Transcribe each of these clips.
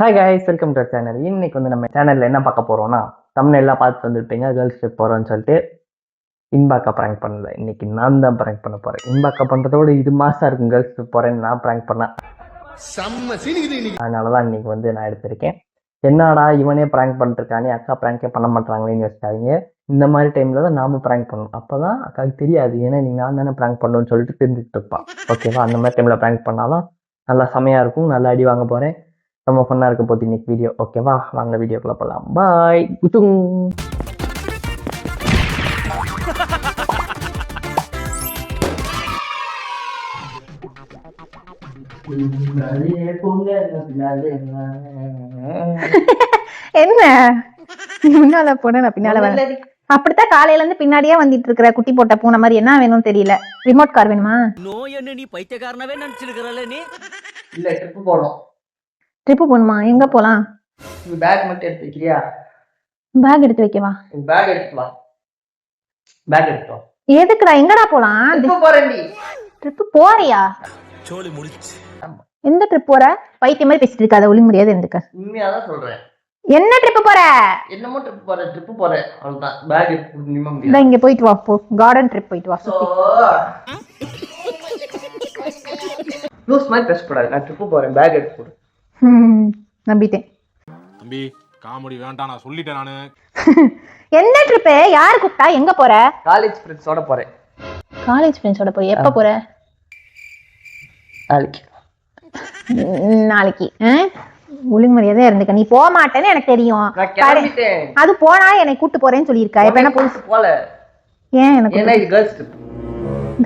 Hi guys, welcome to channel. இன்னைக்கு வந்து நம்ம சேனலில் என்ன பார்க்க போகிறோம்னா, தம்ப்நெயில்லாம் பார்த்து வந்துருப்பீங்க, கேர்ள்ஸ் ட்ரிப் போகிறோன்னு சொல்லிட்டு இன்பாக்கா ப்ராங்க் பண்ணல. இன்னைக்கு நான் தான் ப்ராங்க் பண்ண போகிறேன். இன்பாக்கா பண்ணுறதோட இது மாதம் இருக்கும் கேர்ள்ஸ் ட்ரிப் போகிறேன்னு நான் ப்ராங்க் பண்ணேன். அதனால தான் இன்னைக்கு வந்து நான் எடுத்திருக்கேன். என்னடா இவனே ப்ராங்க் பண்ணிருக்கானே, அக்கா ப்ராங்கே பண்ண மாட்டாங்களேன்னு யோசிச்சாங்க. இந்த மாதிரி டைமில் தான் நாம ப்ராங்க் பண்ணணும். அப்போ தான் அக்காவுக்கு தெரியாது, ஏன்னா நீ நான் தானே ப்ராங்க் பண்ணணும்னு சொல்லிட்டு தெரிஞ்சுக்கிட்டு இருப்பான். ஓகேவா? அந்த மாதிரி டைமில் ப்ராங்க் பண்ணாலும் நல்லா செமையாக இருக்கும். நல்லா அடி வாங்க போகிறேன். ரொம்ப ஃபன்னாக இருக்க போகுது இன்னைக்கு வீடியோ. ஓகேவா? வாங்க வீடியோக்குள்ள போகலாம். பாய். குத்துங். என்ன முன்னால போன நான் பின்னால வர அப்படித்தான் காலையில இருந்து பின்னாடியே வந்துட்டு இருக்கிற குட்டி போட்ட பூனை மாதிரி. என்ன வேணும்னு தெரியல. ரிமோட் கார் வேணுமா? நோய் என்ன நீ பைத்தியக்காரனவே நினைச்சிருக்கறல நீ. இல்ல, ட்ரிப் போறோம். ட்ரிப்பு போகணுமா? எங்க போலாம்? பேக் மட்டும் எடுத்து வைக்கிறியா? பேக் எடுத்து வைக்கவா? பேக் எடுத்து வா. பேக் எடுத்து வா. எதுக்குடா? எங்கடா போலாம்? ட்ரிப் போறேன்டி. ட்ரிப்பு போறியா? சோலி முடிச்சு. எந்த ட்ரிப் போற? பைத்தியம் மாதிரி பேசிட்டு இருக்காத. ஒளி முடியாது இருந்துக்க. உண்மையாதான் சொல்றேன். என்ன ட்ரிப் போற? என்னமோ ட்ரிப் போறேன். ட்ரிப் போறேன், அவ்வளவுதான். பேக் எடுத்து நிம்ம இந்த இங்க போயிட்டு வா. போ, கார்டன் ட்ரிப் போயிட்டு வா. லூஸ் மாதிரி பேசக்கூடாது. நான் ட்ரிப் போறேன், பேக் எடுத்து போடு. நம்பிட்டேன். தம்பி காமெடி வேண்டாம், நான் சொல்லிட்டேன் நானு. என்ன ட்ரிப்? யாரு கூப்பிட்டா? எங்க போற? காலேஜ் ஃப்ரெண்ட்ஸோட போறேன். காலேஜ் ஃப்ரெண்ட்ஸோட போய் எப்ப போற? நாளைக்கு. நாளைக்கு. ஒழுங்கு மரியாதையா இருந்துக்க. நீ போக மாட்டேன்னு எனக்கு தெரியும். அது போனா என்னை கூட்டு போறேன்னு சொல்லியிருக்கா. இப்ப என்ன புதுசு போல? ஏன் எனக்கு இது கேர்ள்ஸ் ட்ரிப்.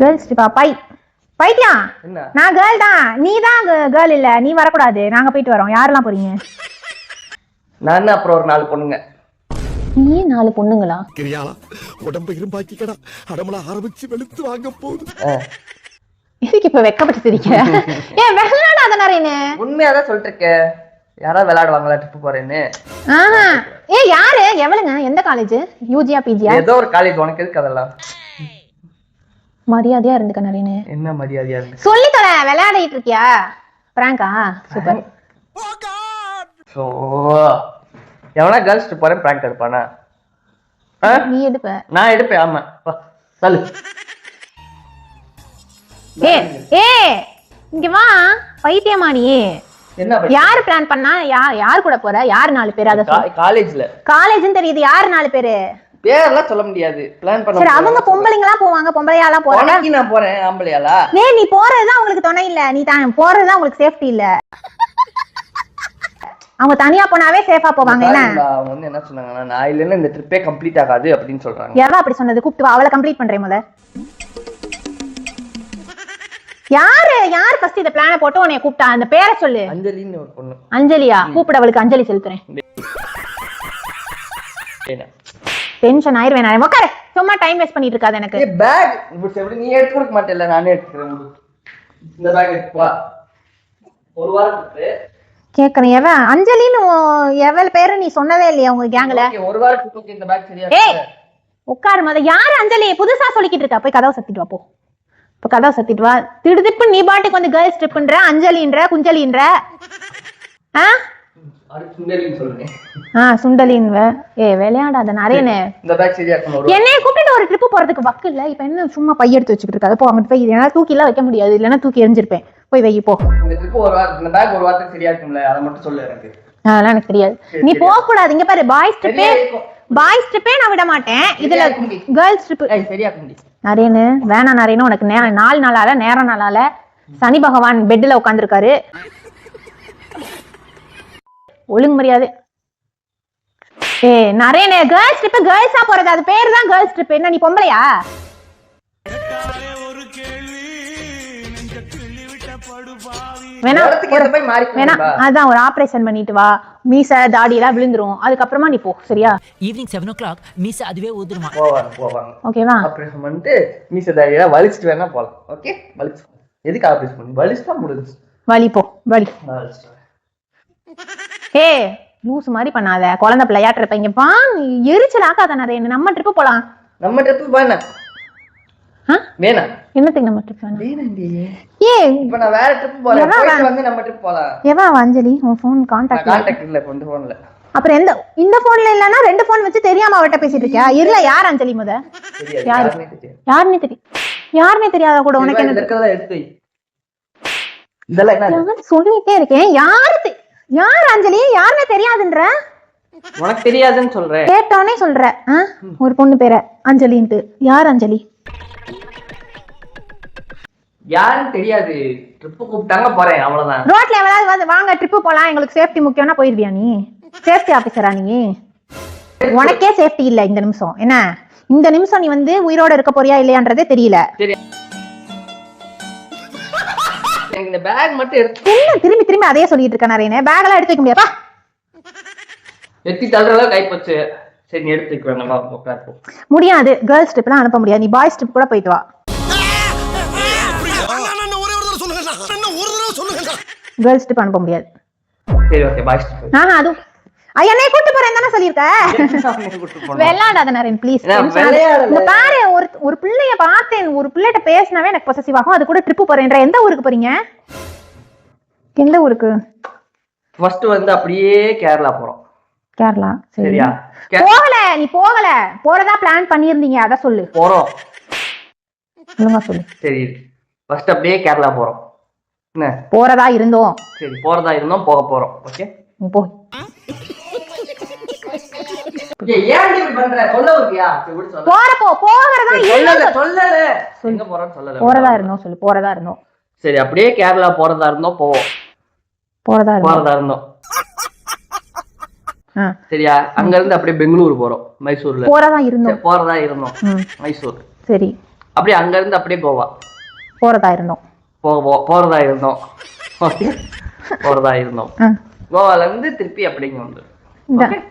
கேர்ள்ஸ் ட்ரிப்பா? பைத்தியம். நான் கேர்ள் தான், நீ தான் கேர்ள் இல்ல. நீ வரக்கூடாது. நாங்க போயிட்டு வரோம். யாரெல்லாம் போறீங்க? நான் அப்புறம் ஒரு 4 பொண்ணுங்க. நீ 4 பொண்ணுங்களா? கிரியாளா உடம்ப இரும்பாக்கிக்கடா. அடமள ஆரம்பிச்சு வெளுத்து வாங்க போகுது. இதுக்கு இப்ப வெக்கப்பட்டு சிரிக்க? ஏன் விளையாடாத நிறைய? உண்மையாதான் சொல்லிட்டு இருக்க. யாராவது விளையாடுவாங்களா ட்ரிப் போறேன்னு? ஏ யாரு? எவ்வளவுங்க? எந்த காலேஜ்? யூஜியா பிஜியா? ஏதோ ஒரு காலேஜ். உனக்கு எதுக்கு அதெல்லாம்? மரியாதையா இருந்துக்க நிறைய. என்ன மரியாதையா இருக்கு? சொல்லி தர. விளையாடிட்டு இருக்கியா? பிராங்கா? சூப்பர். சோ எவனா கேர்ள்ஸ் ட்ரிப் போறேன் பிராங்க் எடுப்பானா? நீ எடுப்ப? நான் எடுப்பேன். ஆமா, சொல்லு. இங்க வா. பைத்தியமா நீ? என்ன யாரு பிளான் பண்ணா? யார் கூட போற? யாரு 4 பேர்? அத காலேஜ்ல. காலேஜ்னு தெரியுது. யாரு 4 பேரு? பேர்லாம் சொல்ல முடியாது. பிளான் பண்ண. சரி, அவங்க பொம்பளைங்களா போவாங்க, பொம்பளையாலாம் போறாங்க. நான் போறேன், ஆம்பளையாலா? நீ போறதுதான் உங்களுக்கு துணை இல்ல. நீ தான் போறதுதான் உங்களுக்கு சேஃப்டி இல்ல. அவங்க தனியா போனாவே சேஃபா போவாங்க. என்ன அவங்க வந்து என்ன சொன்னாங்கன்னா, நான் இல்லைன்னா இந்த ட்ரிப்பே கம்ப்ளீட் ஆகாது அப்படின்னு சொல்றாங்க. யாரா அப்படி சொன்னது? கூப்பிட்டு வா, அவளை கம்ப்ளீட் பண்றேன் முத. யாரு ஃபர்ஸ்ட் இந்த பிளான போட்டு உன்னை கூப்பிட்டா? அந்த பேரை சொல்லு. அஞ்சலின்னு ஒரு பொண்ணு. அஞ்சலியா? கூப்பிட. அவளுக்கு அஞ்சலி செலுத்துறேன். டென்ஷன் ஆயிருவேன் நான். உட்காரு. சும்மா டைம் வேஸ்ட் பண்ணிட்டு இருக்காது எனக்கு. பேக் நீ எடுத்து கொடுக்க மாட்டேல்ல, நானே எடுத்துக்கிறேன். இந்த பேக் எடுத்து வா. ஒரு வாரத்துக்கு கேக்குறேன். எவன் அஞ்சலின்னு? எவ்வளவு பேரு நீ சொன்னதே இல்லையா உங்க கேங்ல? ஒரு வாரத்துக்கு இந்த பேக் சரியா? ஏய் உட்காரு மத. யாரு அஞ்சலி? புதுசா சொல்லிக்கிட்டு இருக்கா? போய் கதவை சத்திட்டு வா. போ, இப்ப கதவை சத்திட்டு வா. திடுதிப்பு நீ பாட்டுக்கு வந்து கேர்ள்ஸ் ட்ரிப்ன்ற, அஞ்சலின்ற, குஞ்சலின்ற. சுண்டலின்வ. விளையாடாத நிறைய. என்னைய கூப்பிட்டு ஒரு ட்ரிப் போறதுக்கு வக்கு இல்ல. இப்ப என்ன சும்மா பைய எடுத்து வச்சுக்கிட்டு இருக்காது? போ, அங்கிட்டு போய். என்னால தூக்கி எல்லாம் வைக்க முடியாது. இல்லன்னா தூக்கி எரிஞ்சிருப்பேன். போய் வை. போ. ஒரு வாரத்துக்கு சரியா இருக்கும்ல, அதை மட்டும் சொல்லு எனக்கு. அதெல்லாம் எனக்கு தெரியாது. நீ போக கூடாது. இங்க பாரு, பாய்ஸ் ட்ரிப்பே நான் விட மாட்டேன். இதுல கேர்ள்ஸ் ட்ரிப் சரியா இருக்கும். நரேனு வேணாம். நரேனு உனக்கு 4 நாளால நேரம் நாளால சனி பகவான் பெட்ல உட்காந்துருக்காரு. ஒழுங்கு மரியாதை. நரேனு கேர்ள்ஸ் ட்ரிப் கேர்ள்ஸா போறது. அது பேரு தான் கேர்ள்ஸ் ட்ரிப். என்ன நீ பொம்பளையா? அதான் ஒரு ஆபரேஷன் பண்ணிட்டு வா. மீச தாடி எல்லாம் விழுந்துரும். அதுக்கப்புறமா நீ போ. சரியா? ஈவினிங் 7 o'clock மீச அதுவே ஊதுருமா. போவாங்க. ஓகேவா? ஆபரேஷன் பண்ணிட்டு மீச தாடி எல்லாம் வலிச்சிட்டு வேணா போலாம். ஓகே? வலிச்சு எதுக்கு ஆபரேஷன் பண்ணி? வலிச்சுட்டா முடிஞ்சு. வலி. போ வலி. லூஸ் மாதிரி பண்ணாத. குழந்தை பிள்ளையாட்டு இருப்பீங்க. எரிச்சல் ஆக்காத நிறைய. நம்ம ட்ரிப்பு போலாம். நம்ம ட்ரிப்பு போன வேணாம். என்னத்துக்கு நம்ம ட்ரிப் வேணும்? வேணாண்டி. ஏய் இப்ப நான் வேற ட்ரிப் போறேன். போயிட்டு வந்து நம்ம ட்ரிப் போலாம். எவா அஞ்சலி உன் ஃபோன் கான்டாக்ட் இல்ல இந்த போன்ல. அப்புறம் இந்த போன்ல இல்லனா ரெண்டு போன் வச்சு தெரியாம அவட்ட பேசிட்டு இருக்கியா? இல்ல யார் அஞ்சலி முத? யாருன்னே தெரியாத கூட உனக்கு என்ன இருக்கறத எடுத்து இதெல்லாம் என்ன சொல்லிட்டே இருக்கேன். யார் அஞ்சலி? யாருன்னே தெரியாதுன்ற. உனக்கு தெரியாதுன்னு சொல்றேன். கேட்டவனே சொல்ற. ஒரு பொண்ணு பேரு அஞ்சலின்ட்டு. யார் அஞ்சலி? யாரும் தெரியாது. ட்ரிப் கூப்பிட்டாங்க போறேன் அவ்வளவுதான். ரோட்ல எவனாவது வந்து வாங்க ட்ரிப் போலாம் எங்களுக்கு சேஃப்டி முக்கியம்னா போயிருவியா நீ? சேஃப்டி ஆபீசரா நீ? உனக்கே சேஃப்டி இல்ல இந்த நிமிஷம். என்ன இந்த நிமிஷம் நீ வந்து உயிரோட இருக்க போறியா இல்லையான்றதே தெரியல. இந்த பேக் மட்டும் எடுத்து என்ன திரும்பி அதே சொல்லிட்டு இருக்க நிறைய பேக் எல்லாம் எடுத்து வைக்க முடியாதா? எத்தி தள்ளுறதா கை போச்சு. சரி நீ எடுத்துக்க வேண்டாம். முடியாது. கேர்ள்ஸ் ட்ரிப்லாம் அனுப்ப முடியாது. நீ பாய்ஸ் ட்ரிப் கூட போயிட்டு வா. கேர்ள்ஸ் ட்ரிப் அனுப்ப முடியாது. சரி ஓகே பாய்ஸ் ட்ரிப். அது என்னை கூட்டு போறேன் தானே சொல்லிருக்க. விளையாடாத நரேன் ப்ளீஸ். பாரு ஒரு பிள்ளைய பார்த்தேன். ஒரு பிள்ளைகிட்ட பேசினாவே எனக்கு பொசசிவ் ஆகும். அது கூட ட்ரிப் போறேன்ற. எந்த ஊருக்கு போறீங்க? எந்த ஊருக்கு? ஃபர்ஸ்ட் வந்து அப்படியே கேரளா போறோம். கேரளா சரியா? நீ போகல. போறதா பிளான் பண்ணிருந்தீங்க. அத சொல்லு. போறோம். ஒழுங்கா சொல்லு. சரி ஃபர்ஸ்ட் அப்படியே கேரளா போறோம். என்ன போறதா இருந்தோம். சரி போறதா இருந்தோம் போக போறோம். ஓகே நீ போ. ஏன் இப்படி பண்ற? சொல்ல வரியா? போறதா இருந்தோம் சொல்லு. போறதா இருந்தோம். சரி அப்படியே கேரளா போறதா இருந்தோம் போவோம். போறதா இருந்தோம். சரியா? அங்க இருந்து அப்படியே பெங்களூர் போறோம். மைசூர்ல போறதா இருந்தோம். மைசூர். சரி அப்படியே அங்க இருந்து அப்படியே கோவா போறதா இருந்தோம். போறதா இருந்தோம். கோவால இருந்து திருப்பி அப்படிங்க வந்து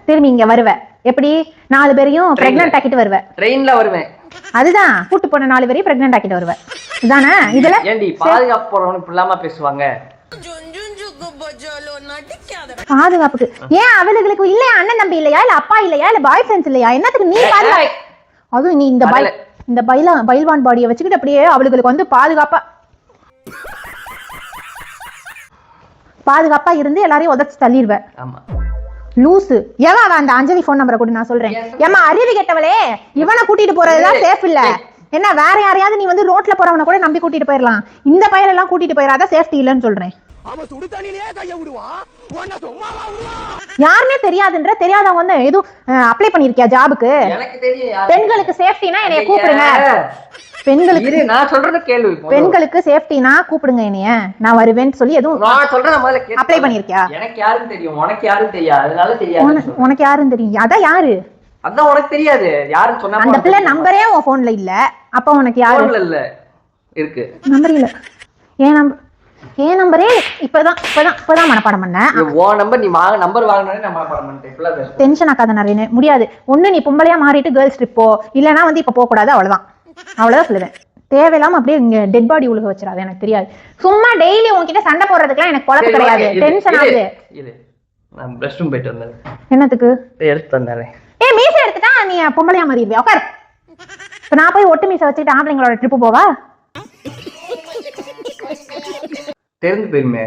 திரும்பி இங்க வருவ. எப்படி 4 பேரையும் பிரெக்னன்ட் ஆக்கிட்டு வருவ? ட்ரெயின்ல வருவேன். அதுதான் கூட்டு போன 4 பேரையும் பிரெக்னன்ட் ஆக்கிட்டு வருவ. இதானே? இதுல ஏண்டி பாதுகாப்பு போறவனுக்கு இல்லாம பேசுவாங்க? பாதுகாப்புக்கு ஏன் அவளுக்கு இல்லையா? அண்ணன் தம்பி இல்லையா? இல்ல அப்பா இல்லையா? இல்ல பாய் ஃப்ரெண்ட்ஸ் இல்லையா? என்னத்துக்கு நீ அதுவும் நீ இந்த பைல்வான் பாடியை வச்சுக்கிட்டு அப்படியே அவளுக்கு வந்து பாதுகாப்பா இருந்து எல்லாரையும் உதச்சு தள்ளிடுவ. லூசு. எவா அந்த அஞ்சலி போன் நம்பரை கூட நான் சொல்றேன். ஏமா அறிவு கெட்டவளே, இவனை கூட்டிட்டு போறதுதான் சேஃப் இல்ல. என்ன வேற யாரையாவது நீ வந்து ரோட்ல போறவனை கூட நம்பி கூட்டிட்டு போயிடலாம். இந்த பையன் எல்லாம் கூட்டிட்டு போயிடாத. சேஃப்டி இல்லன்னு சொல்றேன். யாருமே தெரியாதுன்ற. தெரியாதவங்க வந்து எதுவும் அப்ளை பண்ணிருக்கியா ஜாபுக்கு? பெண்களுக்கு சேஃப்டினா என்னைய கூப்பிடுங்க. பெண்களுக்கு நான் சொல்றது கேள்வி. பெண்களுக்கு சேஃப்டினா கூப்பிடுங்க என்னைய, நான் வருவேன்னு சொல்லி எதுவும் நான் சொல்றேன். முதல்ல அப்ளை பண்ணிருக்கியா? எனக்கு யாரும் தெரியும், உனக்கு யாரும் தெரியாது. அதனால தெரியாது. உனக்கு யாரும் தெரியும்? அதான் யாரு? அதான் உனக்கு தெரியாது. யாரும் சொன்னா அந்த பிள்ளை நம்பரே உன் போன்ல இல்ல. அப்ப உனக்கு யாரும் இல்ல? இருக்கு நம்பர் இல்ல. ஏன் நம்பரே இப்பதான் மனப்பாடம் பண்ணேன். ஓ நம்பர் நீ நம்பர் வாங்குனே நான் மனப்பாடம் பண்ணிட்டேன். இப்பலாம் டென்ஷன் ஆகாத நிறைய முடியாது. ஒண்ணு நீ பொம்பளையா மாறிட்டு கேர்ள்ஸ் ட்ரிப் போ, இல்லனா வந்து இப்ப போக கூடாது. அவ்வளவுதான் சொல்லுவேன். தேவையில்லாம அப்படியே இங்க டெட் பாடி உலக வச்சிராத. எனக்கு தெரியாது. சும்மா டெய்லி உன்கிட்ட சண்டை போடுறதுக்குலாம் எனக்கு பொழப்பு கிடையாது. டென்ஷன் ஆகுது. நான் பிரஷ் ரூம் போயிட்டு வந்தேன். என்னத்துக்கு? எடுத்து வந்தேன். மீசை எடுத்துட்டா நீ பொம்பளையா மாறிடுவியா? உட்கார். இப்ப நான் போய் ஒட்டு மீசை வச்சுட்டு ஆம்பளைங்களோட ட்ரிப்பு போவா? தெரிஞ்சு போயிருமே.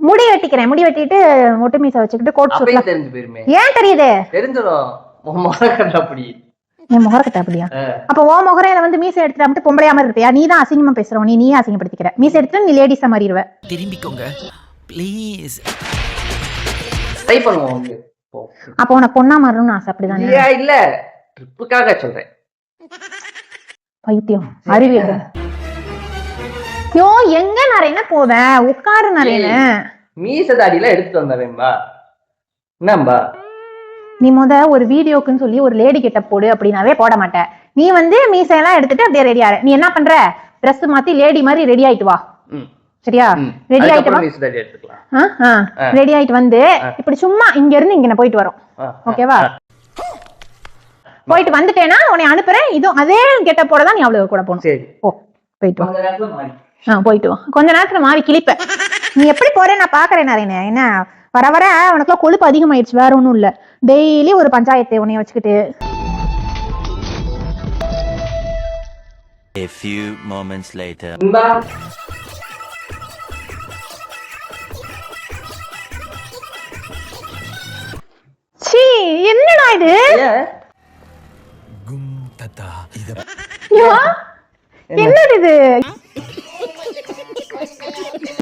முடி வெட்டிக்கிறேன். முடி வெட்டிட்டு ஒட்டு மீசை வச்சுக்கிட்டு கோட் சூட்ல தெரிஞ்சு போயிருமே. ஏன் தெரியுது? தெரிஞ்சிரும். உன் முகரக்கட்ட அப்படி. என் முகரக்கட்ட அப்படியா? அப்ப உன் முகரையில வந்து மீசை எடுத்துட்டு மட்டும் பொம்பளையா மாதிரி இருப்பியா? நீ தான் அசிங்கமா பேசுறவ. நீயே அசிங்கப்படுத்திக்கிற. மீசை எடுத்துட்டு நீ லேடிஸா மாறிடுவ. திரும்பிக்கோங்க ப்ளீஸ். ட்ரை பண்ணுவோம். அப்ப உனக்கு பொண்ணா மாறணும்னு ஆசை அப்படிதானே? இல்ல ட்ரிப்புக்காக சொல்றேன். பைத்தியம் அறிவியல். யோ எங்க நிறைய போவேன்? உட்காரு நிறைய. மீசை தாடியில எடுத்துட்டு வந்தேன்பா. என்னம்பா நீ ஒரு வீடியோக்குன்னு சொல்லி ஒரு லேடி கெட்ட போடு அப்படின்னாவே போட மாட்டேன். நீ வந்து மீசையெல்லாம் எடுத்துட்டு அப்படியே ரெடி ஆற. நீ என்ன பண்ற? ட்ரெஸ் மாத்தி லேடி மாதிரி ரெடி ஆயிட்டு வா. சரியா? ரெடி ஆயிட்டு வா. ரெடி ஆயிட்டு வந்து இப்படி சும்மா இங்க இருந்து இங்க போயிட்டு வரோம். ஓகேவா? போயிட்டு வந்துட்டேன்னா உன்னை அனுப்புறேன். இதுவும் அதே கெட்ட போடதான் நீ அவ்வளவு கூட போகணும். சரி போ போயிட்டு வா. போயிட்டு வா. கொஞ்ச நேரத்துல மாறி கிளிப்ப. நீ எப்படி போற நான் பாக்குறேன் நிறைய. என்ன வர வர உனக்குலாம் கொழுப்பு அதிகமாயிடுச்சு. வேற ஒண்ணும் இல்ல. டெய்லி ஒரு பஞ்சாயத்தை உன்னைய வச்சுக்கிட்டு A few moments later. சீ, என்னடா இது? கும் தத்தா இத ஐயோ, என்னது இது?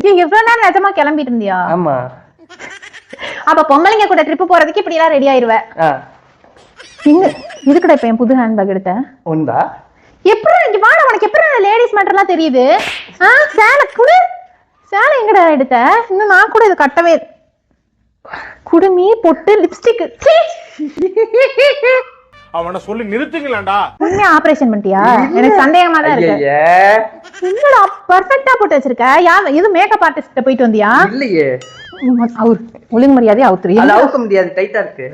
நீங்க எவ்வளவு நேரம் நிஜமா கிளம்பிட்டு இருந்தியா? ஆமா. அப்ப பொம்பளைங்க கூட ட்ரிப் போறதுக்கு இப்படி எல்லாம் ரெடி ஆயிருவ. இதுக்கட இப்ப என் புது ஹேண்ட்பேக் எடுத்தேன். உண்டா? எப்படி இங்க வாடா, உனக்கு எப்படி லேடிஸ் மேட்டர்லாம் தெரியுது? சேலை குடு. சேலை எங்கடா எடுத்த? இன்னும் நான் கூட இது கட்டவே. குடுமி பொட்டு லிப்ஸ்டிக். அவனை சொல்லி நிறுத்துங்களேன்டா. உண்மையா ஆபரேஷன் பண்ணிட்டியா? எனக்கு சந்தேகமா தான் இருக்கு. என்னடா பெர்ஃபெக்ட்டா போட்டு வச்சிருக்க? இது மேக்கப் ஆர்டிஸ்ட் போயிட்டு வந்தியா? இல்லையே. அவர் ஒழுங்கு மரியாதையா அவுத்துரு. அது அவுக்க முடியாது, டைட்டா இருக்கு.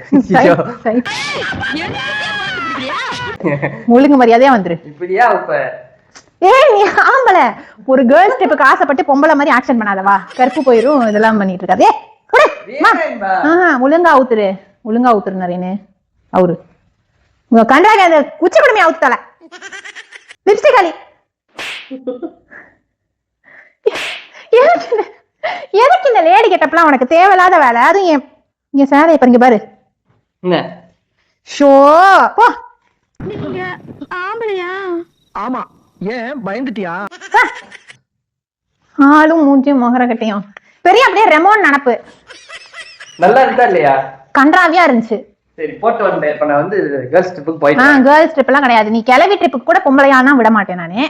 ஒழுங்கு மரியாதையா வந்துரு. இப்படியா அவுப்ப? ஏய், நீ ஆம்பள. ஒரு கேர்ள்ஸ் ட்ரிப்புக்கு ஆசைப்பட்டு பொம்பளை மாதிரி ஆக்ஷன் பண்ணாதவா. கருப்பு போயிரும் இதெல்லாம் பண்ணிட்டு இருக்காது. ஒழுங்கா அவுத்துரு. ஒழுங்கா அவுத்துரு நரேனு. அவரு உங்க கண்டாக அந்த உச்சி குடுமையை அவுத்துட்டால. லிப்ஸ்டிக் காலி. எதுக்கு இந்த லேடி கெட்டப்லாம் உனக்கு தேவையில்லாத வேலை? அதுவும் என் சேலை இப்ப இங்க பாரு. ஷோ போ. நீங்க ஆம்பளையா? ஆமா. ஏன் பயந்துட்டியா? ஆளும் மூஞ்சியும் முகர கட்டையும் பெரிய அப்படியே ரெமோன் நினப்பு. நல்லா இருக்கா இல்லையா? கன்றாவியா இருந்துச்சு. சரி போட்டு வந்தேன். இப்ப நான் வந்து கேர்ள்ஸ் ட்ரிப்புக்கு போயிட்டேன். கேர்ள்ஸ் ட்ரிப் எல்லாம் கிடையாது. நீ கிளவி ட்ரிப்புக்கு கூட பொம்பளையானா விட மாட்டேன் நானே.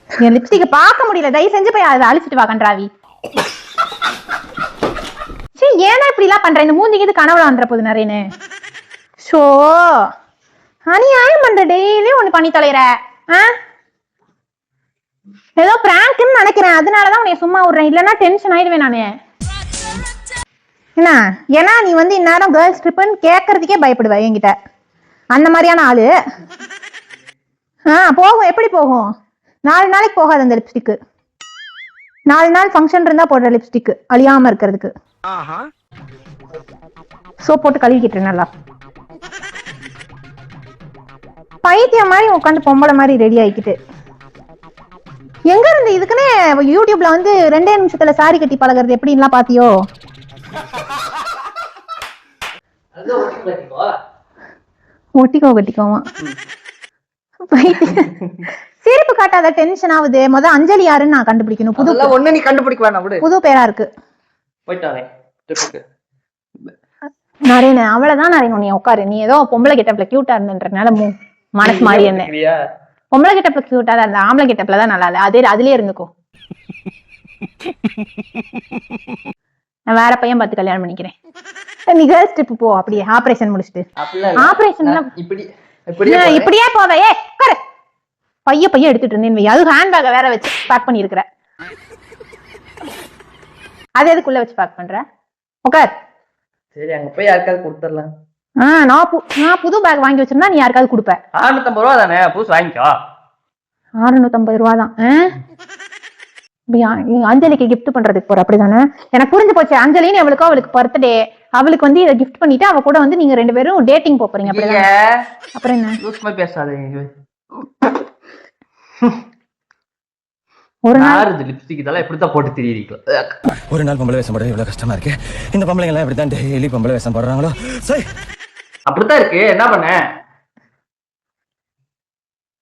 என் லிப்ஸ்டிக் பார்க்க முடியல. தயவு செஞ்சு போய் அதை அழிச்சிட்டு வா கன்றாவி. சரி, ஏன்னா இப்படி எல்லாம் பண்ற? இந்த மூஞ்சிக்கு இது கனவுல வந்துற போது நிறையனு. ஷோ அநியாயம் பண்ற. டெய்லி ஒண்ணு பண்ணி தொலைற. ஏதோ பிராங்க்னு நினைக்கிறேன், அதனாலதான் உன்னை சும்மா விடுறேன். இல்லன்னா டென்ஷன் ஆயிடுவேன் நானு. என்ன ஏன்னா நீ வந்து இந்நேரம் கேர்ள்ஸ் ட்ரிப்னு கேட்கறதுக்கே பயப்படுவ என்கிட்ட. அந்த மாதிரியான ஆளு. போகும். எப்படி போகும்? 4 நாளைக்கு போகாது அந்த லிப்ஸ்டிக். 4 நாள் ஃபங்க்ஷன் இருந்தா போடுற லிப்ஸ்டிக் அழியாம இருக்கிறதுக்கு. சோப் போட்டு கழுவிக்கிட்டு நல்லா பைத்தியம் மாதிரி உட்காந்து பொம்பளை மாதிரி ரெடி ஆகிக்கிட்டு. எங்க இருந்து இதுக்குன்னே யூடியூப்ல வந்து 2 நிமிஷத்துல சாரி கட்டி பழகிறது எப்படின்லாம் பாத்தியோ? ஒட்டிக்கோ கட்டிக்கோமா. சிரிப்பு காட்டாத, டென்ஷன் ஆகுது. அஞ்சலி யாருன்னு நான் கண்டுபிடிக்கணும். புது ஒண்ணு நீ கண்டுபிடிக்க வேணாம், புது பேரா இருக்கு. நரேன் அவ்வளவுதான். நரேன் நீ உட்காரு. நீ ஏதோ பொம்பளை கெட்டப்ல கியூட்டா இருந்தன்றனால மனசு மாறி என்ன. பொம்பளை கிட்டப்ல கியூட்டா தான் இருந்த, ஆம்பளை கிட்டப்ல தான் நல்லா இல்ல. அதுலயே இருந்துக்கோ. நான் வேற பையன் பார்த்து கல்யாணம் பண்ணிக்கிறேன். நீ கேர்ள்ஸ் ட்ரிப் போ. அப்படியே ஆபரேஷன் முடிச்சுட்டு. ஆபரேஷன் இப்படியே போவ. பைய எடுத்துட்டு இருந்தேன். அது ஹேண்ட்பேக்கை வேற வச்சு பேக் பண்ணி இருக்கிற. அது எதுக்குள்ள வச்சு பேக் பண்ற? உட்கார். சரி, அங்க போய் யாருக்காவது கொடுத்துடலாம். நான் புது பேக் வாங்கி வச்சிருந்தா நீ யாருக்காவது கொடுப்ப. 650 ரூபா தானே, புதுசு வாங்கிக்கோ. 650 ரூபா தான். அஞ்சலிக்கு கிஃப்ட் பண்றதுக்கு போற, அப்படிதானே? எனக்கு புரிஞ்சு போச்சு. அஞ்சலின்னு அவளுக்கு பர்த்டே. அவளுக்கு வந்து இதை கிஃப்ட் பண்ணிட்டு அவ கூட வந்து நீங்க 2 பேரும் டேட்டிங் போறீங்க. அப்படிதானே? அப்புறம் என்ன பேசாதீங்க. ஒரு நாள் லிப்ஸ்டிக் இதெல்லாம் எப்படித்தான் போட்டு திரியிறீங்களா? ஒரு நாள் பொம்பளை வேஷம் போட இவ்வளவு கஷ்டமா இருக்கு. இந்த பொம்பளைங்க எல்லாம் இப்படித்தான் டெய்லி பொம்பளை வேஷம் போடுறாங்களோ? சரி, அப்படித்தான் இருக்கு. என்ன பண்ண?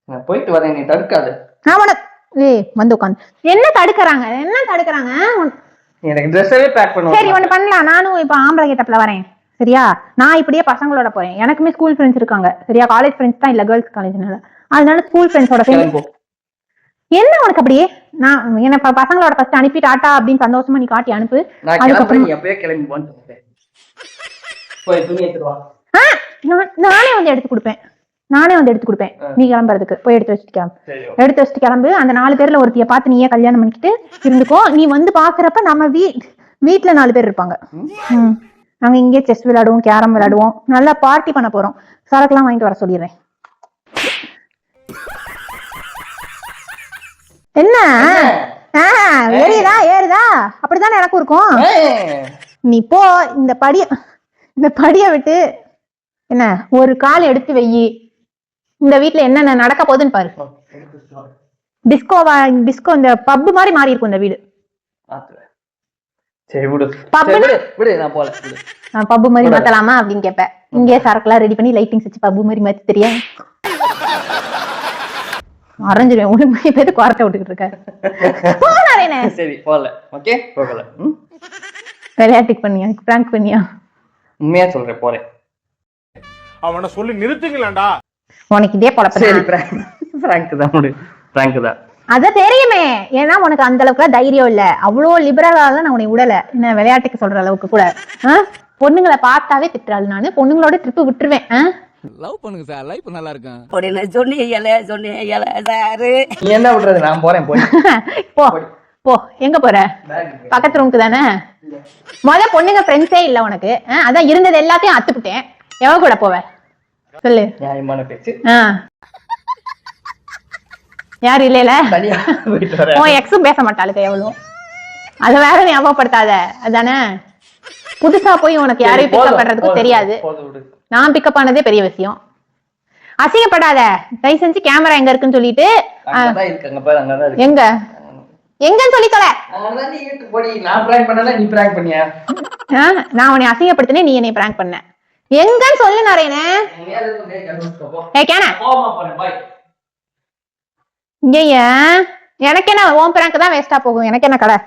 நான் போயிட்டு வரேன், நீ தடுக்காது. வந்து உட்காந்து என்ன தடுக்கறாங்க? எனக்கு ட்ரெஸ்ஸவே பேக் பண்ணுவோம். சரி, ஒண்ணு பண்ணலாம். நானும் இப்ப ஆம்பளை கெட்டப்ல வரேன். சரியா? நான் இப்படியே பசங்களோட போறேன். எனக்குமே ஸ்கூல் ஃப்ரெண்ட்ஸ் இருக்காங்க. சரியா? காலேஜ் ஃப்ரெண்ட்ஸ் தான் இல்ல, கேர்ள்ஸ் காலேஜ்னால. அதனால ஸ்கூல் ஃப்ரெண்ட்ஸோட சேர்ந்து என்ன உனக்கு அப்படியே நான் என்ன பசங்களோட ஃபர்ஸ்ட் அனுப்பி டாட்டா அப்படின்னு சந்தோஷமா நீ காட்டி அனுப்பு. அதுக்கப்புறம் எப்பவே கிளம்பி போன்னு போய் துணி எடுத்துட்டு வா. நானே வந்து எடுத்து கொடுப்பேன். நீ கிளம்புறதுக்கு போய் எடுத்து வச்சுட்டு கிளம்பு. அந்த 4 பேர்ல ஒருத்திய பார்த்து நீயே கல்யாணம் பண்ணிக்கிட்டு இருந்துக்கோ. நீ வந்து பாக்குறப்ப நம்ம வீட்டுல 4 பேர் இருப்பாங்க. நாங்க இங்கே செஸ் விளையாடுவோம், கேரம் விளையாடுவோம், நல்லா பார்ட்டி பண்ண போறோம். சரக்குலாம் வாங்கிட்டு வர சொல்லிடுறேன். என்ன ஏறுதா? அப்படித்தானே எனக்கும் இருக்கும். நீ போ. இந்த படிய விட்டு என்ன ஒரு கால் எடுத்து வெயி. இந்த வீட்டுல என்னென்ன நடக்க போகுதுன்னு பாரு. டிஸ்கோ இந்த பப் மாதிரி மாறி இருக்கும் இந்த வீடு. சரி விடு பப்புனா விடு நான் போல விடு. பப்பு மாதிரி மாத்தலாமா அப்படின்னு கேட்பேன். இங்கே சரக்குலாம் ரெடி பண்ணி லைட்டிங்ஸ் வச்சு பப்பு மாதிரி மாத்தி தெரியா அரைஞ்சிருவேன். ஒழுங்கு பேரு குவாரட்டை விட்டுக்கிட்டு இருக்காரு. சரி போகல. ஓகே போகல. விளையாட்டுக்கு பண்ணியா பிராங்க் பண்ணியா? உண்மையா சொல்றேன் போறேன். அவனை சொல்லி நிறுத்துங்களேன்டா. உனக்கு இதே பொழப்பு. சரி பிராங்க் தான் விடு. பிராங்க் தான். அதான் தெரியுமே. ஏன்னா உனக்கு அந்த அளவுக்கு தைரியம் இல்ல. அவ்வளோ லிபரலால நான் உன்னை விடல. என்ன விளையாட்டுக்கு சொல்ற அளவுக்கு கூட. பொண்ணுங்களை பார்த்தாவே திட்டுறாள். நானு பொண்ணுங்களோட ட்ரிப்பு விட்டுருவேன். லவ் பண்ணுங்க சார், லைஃப் நல்லா இருக்கும். நீ என்ன விடுறது? நான் போறேன் போய். போ போ. எங்க போற? பக்கத்து ரூமுக்கு தானே. பொண்ணுங்க ஃப்ரெண்ட்ஸே இல்ல உனக்கு. அதான் இருந்தது எல்லாத்தையும் அத்துக்கிட்டேன். எவன் கூட போவ சொல்லு. நியாயமான பேச்சு. யாரு இல்லையில தனியா போயிட்டு வரேன். உன் எக்ஸும் பேச மாட்டாளுக்கு எவ்வளவு. அத வேற ஞாபகப்படுத்தாத. அதானே புதுசா போய் உனக்கு யாரையும் பிக்கப் பண்றதுக்கும் தெரியாது. நான் பிக்கப் ஆனதே பெரிய விஷயம். அசிங்கப்படாத தயவு செஞ்சு. கேமரா எங்க இருக்குன்னு சொல்லிட்டு எங்க எங்கன்னு சொல்லி தொலை. நான் உன்னை அசிங்கப்படுத்தினே, நீ என்னை பிராங்க் பண்ண. எங்கன்னு சொல்லு நாராயணே. இங்கயா எனக்கு என்ன ஓம் பிராங்க் தான் வேஸ்டா போகும். எனக்கு என்ன கடை.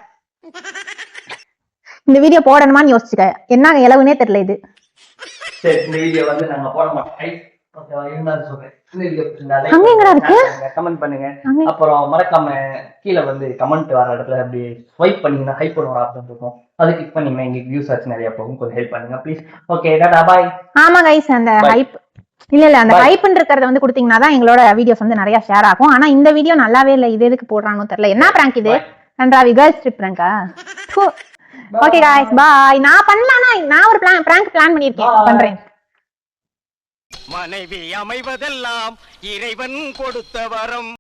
இந்த வீடியோ போடணுமான்னு யோசிச்சுக்க. என்ன இளவுனே தெரியல இது. சரி இந்த வீடியோ வந்து நாங்க போட மாட்டோம். அங்க எங்கடா இருக்கு? கமெண்ட் பண்ணுங்க. அப்புறம் மறக்காம கீழே வந்து கமெண்ட் வர இடத்துல அப்படி ஸ்வைப் பண்ணீங்கன்னா ஹைப் பண்ண ஒரு ஆப்ஷன் இருக்கும். அது கிளிக் பண்ணீங்கன்னா எங்களுக்கு வியூஸ் ஆச்சு நிறைய போகும். கொஞ்சம் ஹெல்ப் பண்ணுங்க ப்ளீஸ். ஓகே டாடா பாய். ஆமா கைஸ் அந்த ஹைப் இல்ல அந்த ஹைப்ன்னு இருக்கிறத வந்து கொடுத்தீங்கன்னா தான் எங்களோட வீடியோஸ் வந்து நிறைய ஷேர் ஆகும். ஆனா இந்த வீடியோ நல்லாவே இல்ல. இது எதுக்கு போடுறாங்கன்னு தெரியல. என்ன பிராங்க் இது? கன்றாவி கேர்ள்ஸ் ட்ரிப் பிராங்கா? Okay guys bye. நான் பண்ணலாம்னா நான் ஒரு பிராங்க் பிளான் பண்ணிருக்கேன். பண்றேன். மனைவி அமைவதெல்லாம் இறைவன் கொடுத்த வரம்.